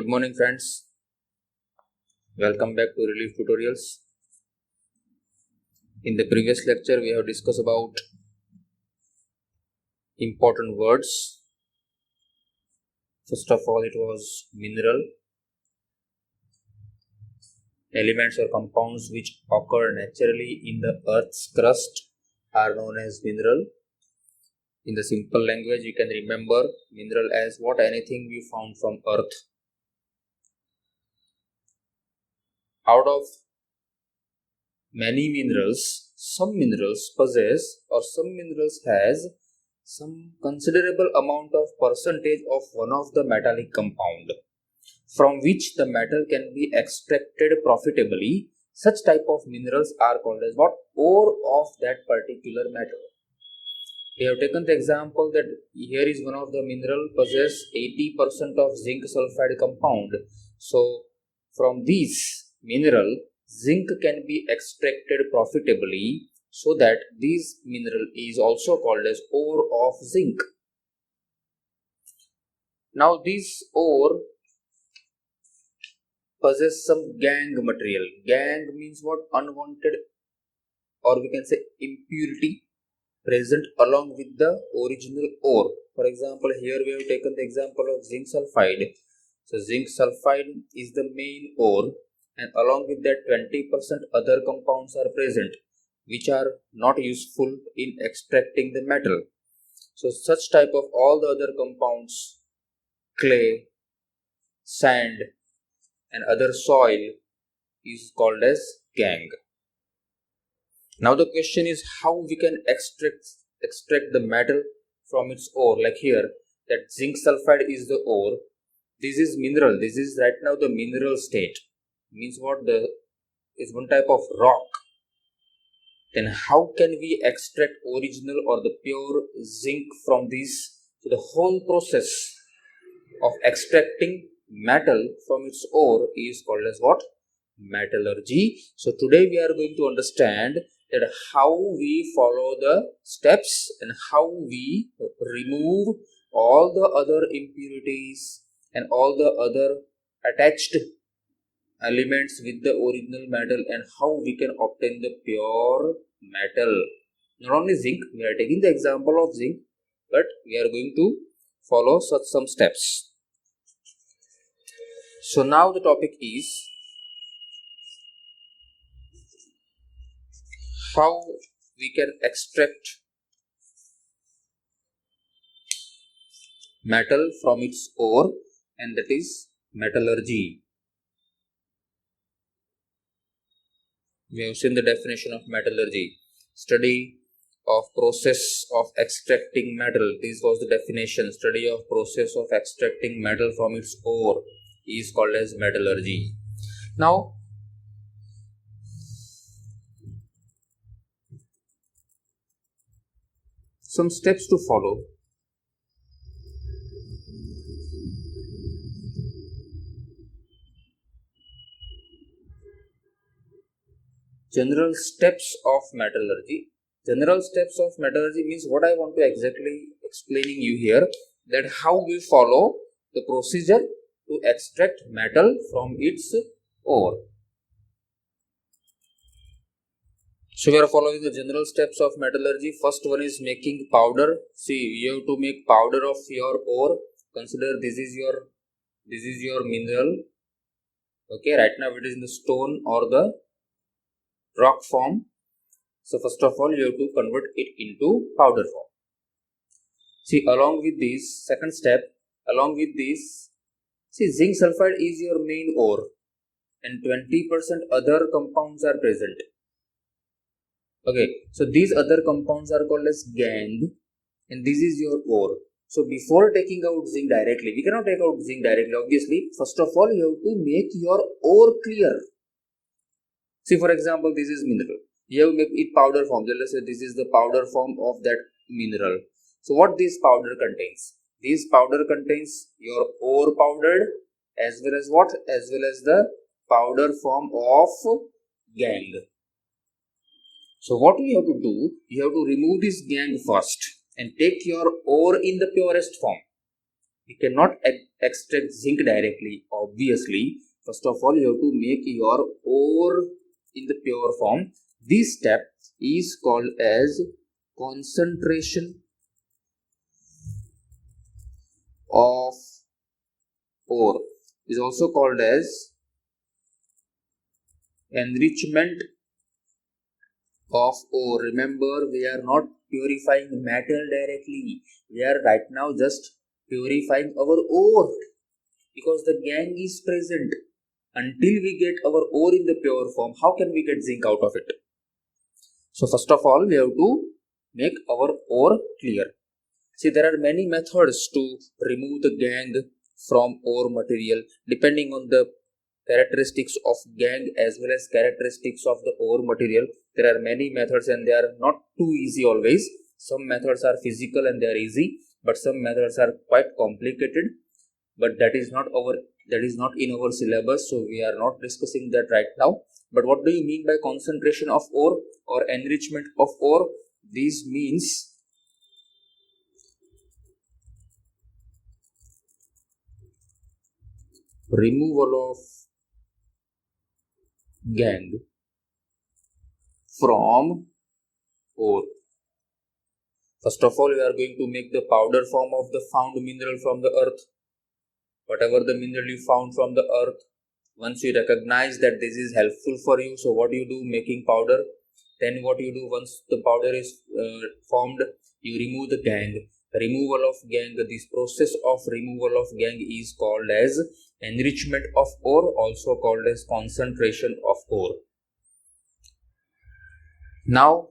Good morning friends, welcome back to Relief Tutorials. In the previous lecture we have discussed about important words. First of all, it was mineral. Elements or compounds which occur naturally in the earth's crust are known as mineral. In the simple language you can remember mineral as what? Anything we found from earth. Out of many minerals, some minerals possess or some minerals has some considerable amount of percentage of one of the metallic compound from which the metal can be extracted profitably. Such type of minerals are called as what? Ore of that particular metal. We have taken the example that here is one of the mineral possess 80% of zinc sulfide compound. So from this mineral, zinc can be extracted profitably, so that this mineral is also called as ore of zinc. Now this ore possess some gangue material. Gangue means what? Unwanted, or we can say impurity present along with the original ore. For example, here we have taken the example of zinc sulfide. So zinc sulfide is the main ore, and along with that 20% other compounds are present which are not useful in extracting the metal. So such type of all the other compounds, clay, sand and other soil, is called as gangue. Now the question is how we can extract the metal from its ore. Like here, that zinc sulfide is the ore. This is mineral. This is right now the mineral state. Means what? The is one type of rock. Then how can we extract original or the pure zinc from this? So the whole process of extracting metal from its ore is called as what? Metallurgy. So today we are going to understand that how we follow the steps and how we remove all the other impurities and all the other attached elements with the original metal, and how we can obtain the pure metal. Not only zinc, we are taking the example of zinc, but we are going to follow such some steps. So now the topic is how we can extract metal from its ore, and that is metallurgy. We have seen the definition of metallurgy: study of process of extracting metal. This was the definition. Study of process of extracting metal from its ore is called as metallurgy. Now some steps to follow. General steps of metallurgy. General steps of metallurgy means what I want to exactly explaining you here, that how we follow the procedure to extract metal from its ore. So we are following the general steps of metallurgy. First one is making powder. See, you have to make powder of your ore. Consider this is your mineral. Okay, right now it is in the stone or the rock form. So first of all you have to convert it into powder form. See, along with this, second step, along with this, see, zinc sulfide is your main ore and 20% other compounds are present. Okay, so these other compounds are called as gangue, and this is your ore. So before taking out zinc directly, we cannot take out zinc directly obviously. First of all you have to make your ore clear. See, for example, this is mineral. You have to make it powder form. Let's say this is the powder form of that mineral. So what this powder contains? This powder contains your ore powdered as well as what? As well as the powder form of gangue. So what you have to do? You have to remove this gangue first and take your ore in the purest form. You cannot extract zinc directly, obviously. First of all, you have to make your ore in the pure form. This step is called as concentration of ore. Is also called as enrichment of ore. Remember, we are not purifying metal directly. We are right now just purifying our ore because the gangue is present. Until we get our ore in the pure form, how can we get zinc out of it? So first of all, we have to make our ore clear. See, there are many methods to remove the gangue from ore material depending on the characteristics of gangue as well as characteristics of the ore material. There are many methods and they are not too easy always. Some methods are physical and they are easy, but some methods are quite complicated. But that is not in our syllabus, so we are not discussing that right now. But what do you mean by concentration of ore or enrichment of ore? This means removal of gangue from ore. First of all, we are going to make the powder form of the found mineral from the earth. Whatever the mineral you found from the earth, once you recognize that this is helpful for you, so what do you do? Making powder. Then what you do once the powder is formed, you remove the gangue. Removal of gangue, this process of removal of gangue is called as enrichment of ore, also called as concentration of ore. Now,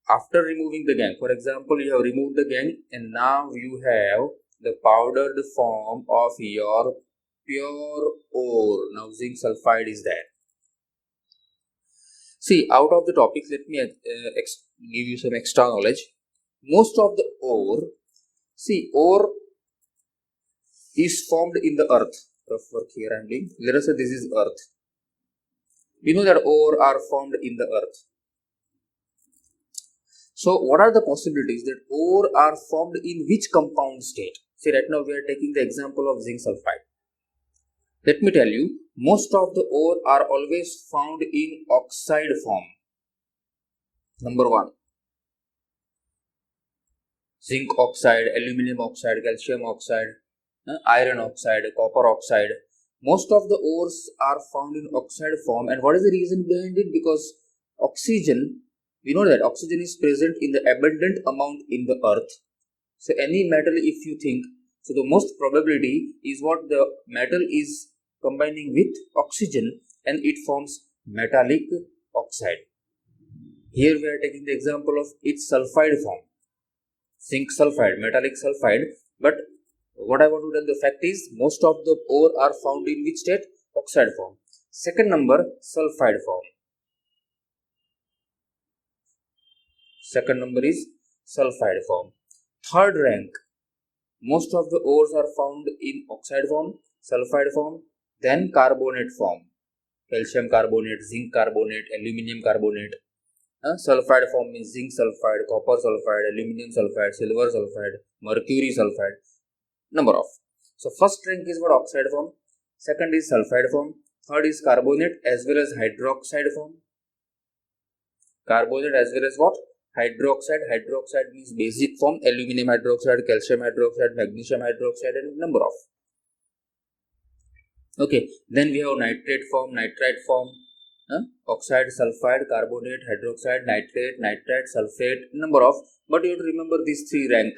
after removing the gangue, for example, you have removed the gangue and now you have the powdered form of your pure ore. Now zinc sulfide is there. See, out of the topics, let me give you some extra knowledge. Most of the ore, ore is formed in the earth. Rough work here I am doing. Let us say this is earth. We know that ore are formed in the earth. So what are the possibilities that ore are formed in which compound state? See, right now we are taking the example of zinc sulfide. Let me tell you, most of the ore are always found in oxide form. Number one, zinc oxide, aluminum oxide, calcium oxide, iron oxide, copper oxide. Most of the ores are found in oxide form. And what is the reason behind it? Because oxygen, we know that oxygen is present in the abundant amount in the earth. So any metal, if you think, so the most probability is what the metal is combining with oxygen and it forms metallic oxide. Here we are taking the example of its sulfide form, zinc sulfide, metallic sulfide. But what I want to tell the fact is most of the ore are found in which state? Oxide form. Second number, sulfide form. Second number is sulfide form. Third rank, most of the ores are found in oxide form, sulfide form, then carbonate form. Calcium carbonate, zinc carbonate, aluminum carbonate. Sulfide form means zinc sulfide, copper sulfide, aluminum sulfide, silver sulfide, mercury sulfide. Number of. So first rank is what? Oxide form. Second is sulfide form. Third is carbonate as well as hydroxide form. Carbonate as well as what? Hydroxide. Hydroxide means basic form. Aluminum hydroxide, calcium hydroxide, magnesium hydroxide, and number of. Okay, then we have nitrate form, nitrite form, oxide, sulfide, carbonate, hydroxide, nitrate, nitrite, sulfate, number of. But you have to remember these three rank.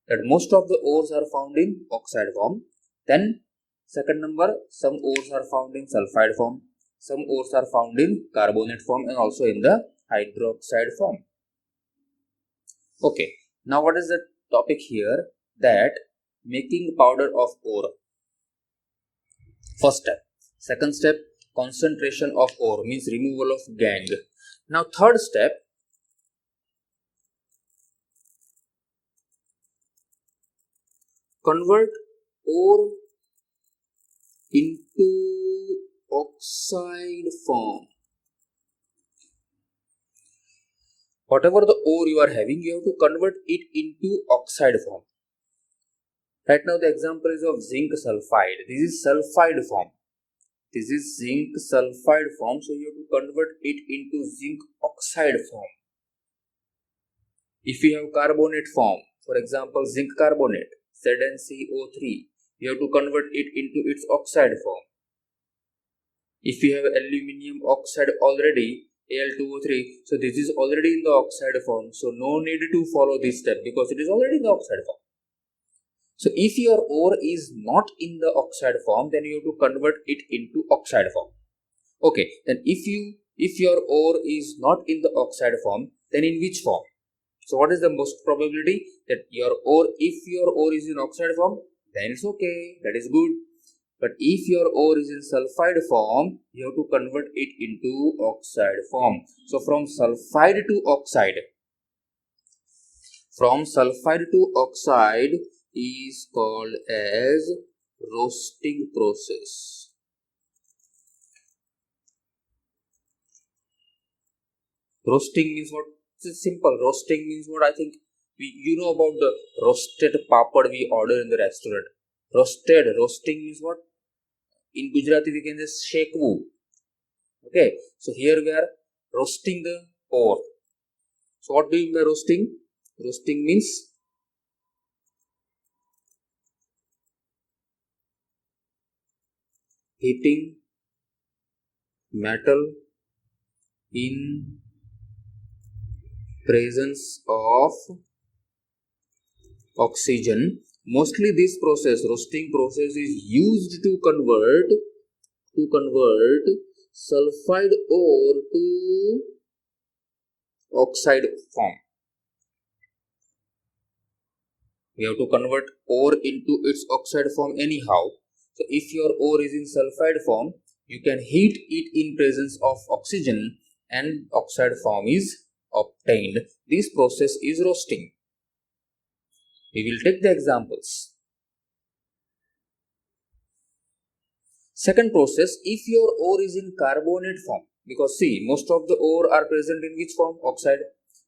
That most of the ores are found in oxide form. Then second number, some ores are found in sulfide form, some ores are found in carbonate form and also in the hydroxide form. Okay, now what is the topic here? That making powder of ore. First step. Second step, concentration of ore means removal of gangue. Now third step, convert ore into oxide form. Whatever the ore you are having, you have to convert it into oxide form. Right now the example is of zinc sulfide. This is sulfide form. This is zinc sulfide form, so you have to convert it into zinc oxide form. If you have carbonate form, for example zinc carbonate, ZnCO3, you have to convert it into its oxide form. If you have aluminium oxide already, Al2O3, so this is already in the oxide form, so no need to follow this step because it is already in the oxide form. So if your ore is not in the oxide form, then you have to convert it into oxide form. Okay, then if your ore is not in the oxide form, then in which form? So what is the most probability that if your ore is in oxide form, then it's okay, that is good. But if your ore is in sulfide form, you have to convert it into oxide form. So from sulfide to oxide is called as roasting process. Roasting means what? It's simple. Roasting means what? I think you know about the roasted papad we order in the restaurant. Roasting means what? In Gujarati we can just shekwu. Okay, so here we are roasting the ore. So what do you mean by roasting? Roasting means heating metal in presence of oxygen. Mostly this process, roasting process, is used to convert sulfide ore to oxide form. We have to convert ore into its oxide form anyhow. So if your ore is in sulfide form, you can heat it in presence of oxygen and oxide form is obtained. This process is roasting. We will take the examples. Second process, if your ore is in carbonate form, because see, most of the ore are present in which form? Oxide.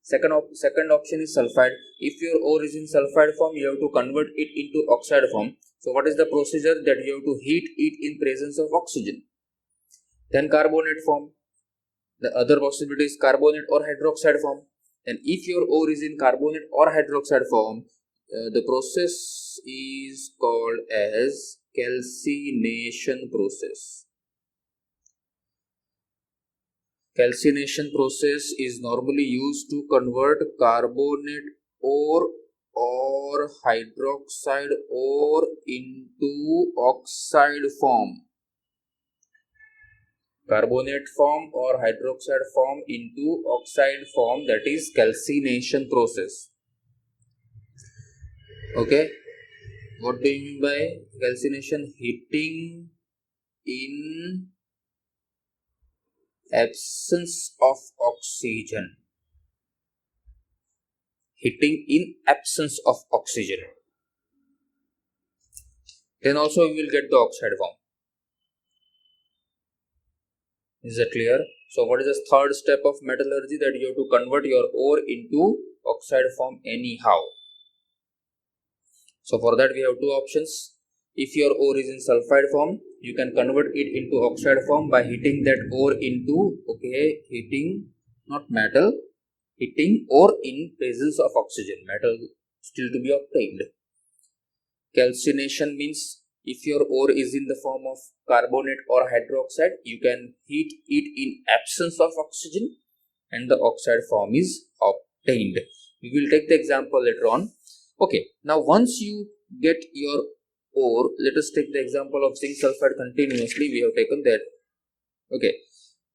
Second option is sulfide. If your ore is in sulfide form, you have to convert it into oxide form. So what is the procedure? That you have to heat it in presence of oxygen. Then carbonate form. The other possibility is carbonate or hydroxide form. And if your ore is in carbonate or hydroxide form, the process is called as calcination process. Calcination process is normally used to convert carbonate ore or hydroxide ore into oxide form. Carbonate form or hydroxide form into oxide form, that is calcination process. Okay, what do you mean by calcination? Heating in absence of oxygen. Heating in absence of oxygen. Then also we will get the oxide form. Is that clear? So what is the third step of metallurgy? That you have to convert your ore into oxide form anyhow. So for that we have two options. If your ore is in sulfide form, you can convert it into oxide form by heating that ore into, heating ore in presence of oxygen, metal still to be obtained. Calcination means if your ore is in the form of carbonate or hydroxide, you can heat it in absence of oxygen and the oxide form is obtained. We will take the example later on. Okay, now once you get your ore, let us take the example of zinc sulfide continuously. We have taken that. Okay,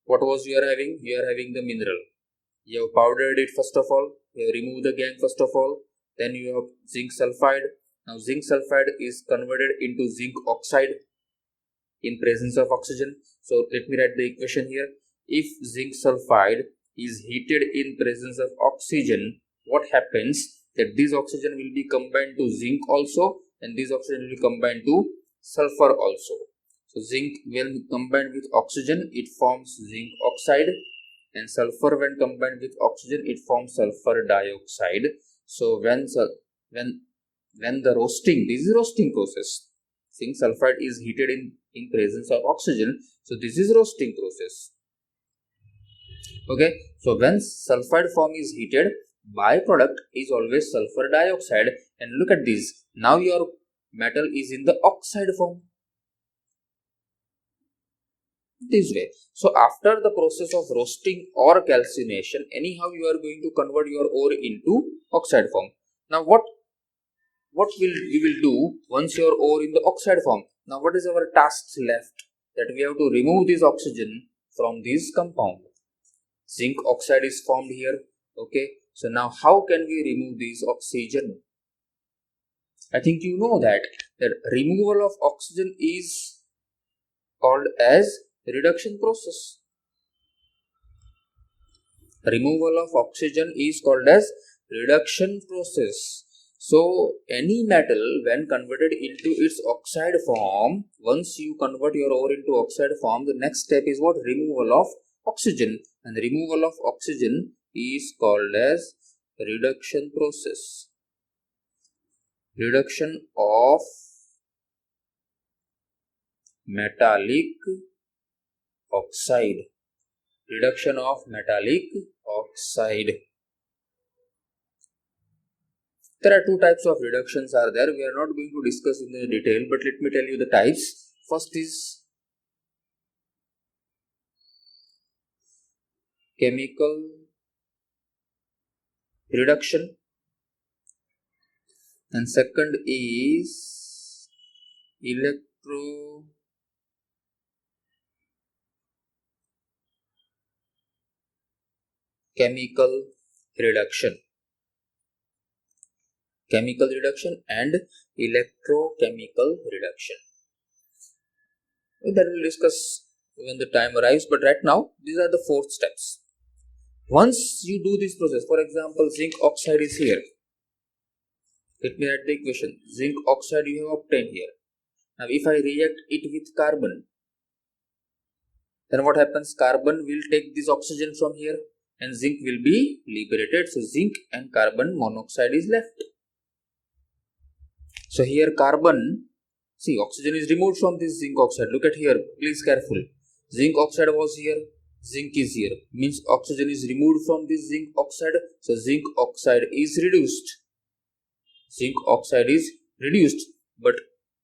what was you are having? You are having the mineral. You have powdered it first of all. You have removed the gangue first of all. Then you have zinc sulfide. Now zinc sulfide is converted into zinc oxide in presence of oxygen. So let me write the equation here. If zinc sulfide is heated in presence of oxygen, what happens? That this oxygen will be combined to zinc also, and this oxygen will be combined to sulfur also. So zinc when combined with oxygen, it forms zinc oxide, and sulfur when combined with oxygen, it forms sulfur dioxide. So when when the roasting, this is roasting process. Zinc sulfide is heated in presence of oxygen. So this is roasting process. Okay, so when sulfide form is heated, byproduct is always sulfur dioxide. And look at this. Now your metal is in the oxide form. This way. So after the process of roasting or calcination, anyhow you are going to convert your ore into oxide form. Now what we will do once your ore in the oxide form? Now what is our task left? That we have to remove this oxygen from this compound. Zinc oxide is formed here. Okay, so now how can we remove this oxygen? I think you know that removal of oxygen is called as reduction process. Removal of oxygen is called as reduction process. So any metal when converted into its oxide form, once you convert your ore into oxide form, the next step is what? Removal of oxygen. And removal of oxygen is called as reduction process. Reduction of metallic oxide. Reduction of metallic oxide. There are two types of reductions are there. We are not going to discuss in the detail, but let me tell you the types. First is chemical reduction, and second is electrochemical reduction. Chemical reduction and electrochemical reduction. That we'll discuss when the time arrives, but right now these are the 4 steps. Once you do this process, for example, zinc oxide is here. Let me write the equation. Zinc oxide you have obtained here. Now if I react it with carbon, then what happens? Carbon will take this oxygen from here and zinc will be liberated. So zinc and carbon monoxide is left. So here carbon, see, oxygen is removed from this zinc oxide. Look at here, please careful. Zinc oxide was here, zinc is here. Means oxygen is removed from this zinc oxide. So zinc oxide is reduced. Zinc oxide is reduced. But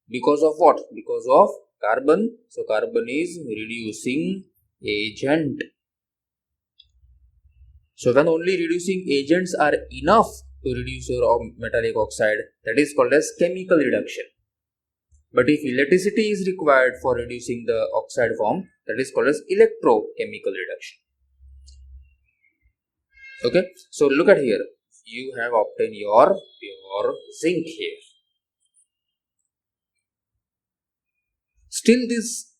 because of what? Because of carbon. So carbon is reducing agent. So when only reducing agents are enough to reduce your metallic oxide, that is called as chemical reduction. But if electricity is required for reducing the oxide form, that is called as electrochemical reduction. Okay, so look at here. You have obtained your pure zinc here. Still this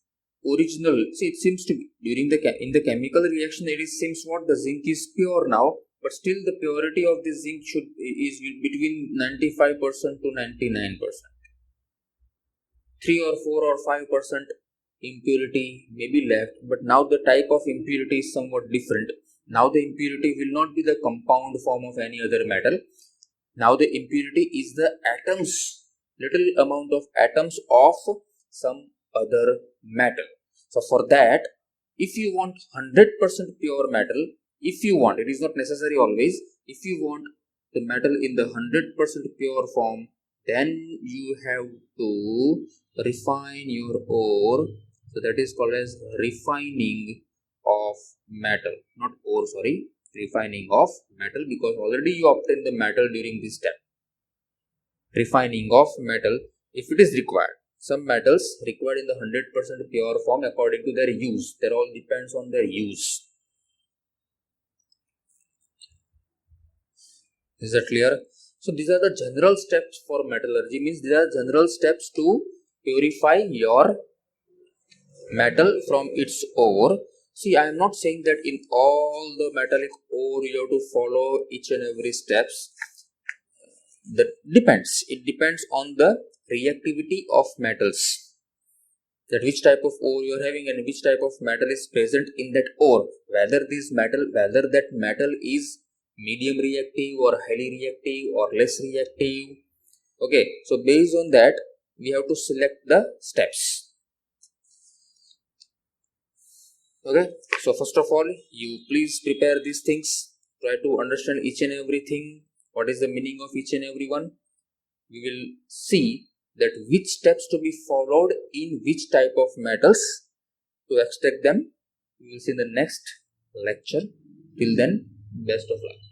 original, see, it seems to be during in the chemical reaction it seems what the zinc is pure now, but still the purity of the zinc is between 95% to 99%. 3 or 4 or 5% impurity may be left, but now the type of impurity is somewhat different. Now the impurity will not be the compound form of any other metal. Now the impurity is the atoms, little amount of atoms of some other metal. So for that, if you want 100% pure metal, if you want, it is not necessary always, if you want the metal in the 100% pure form, then you have to refine your ore. So that is called as refining of metal, not ore, sorry, refining of metal, because already you obtained the metal during this step. Refining of metal, if it is required. Some metals required in the 100% pure form according to their use. That all depends on their use. Is that clear? So these are the general steps for metallurgy. Means these are general steps to purify your metal from its ore. See, I am not saying that in all the metallic ore you have to follow each and every steps. That depends. It depends on the reactivity of metals. That which type of ore you are having and which type of metal is present in that ore. Whether that metal is medium reactive or highly reactive or less reactive. Okay, so based on that, we have to select the steps. Okay, so first of all, you please prepare these things. Try to understand each and everything. What is the meaning of each and every one? We will see that which steps to be followed in which type of metals to extract them. We will see in the next lecture. Till then, best of luck.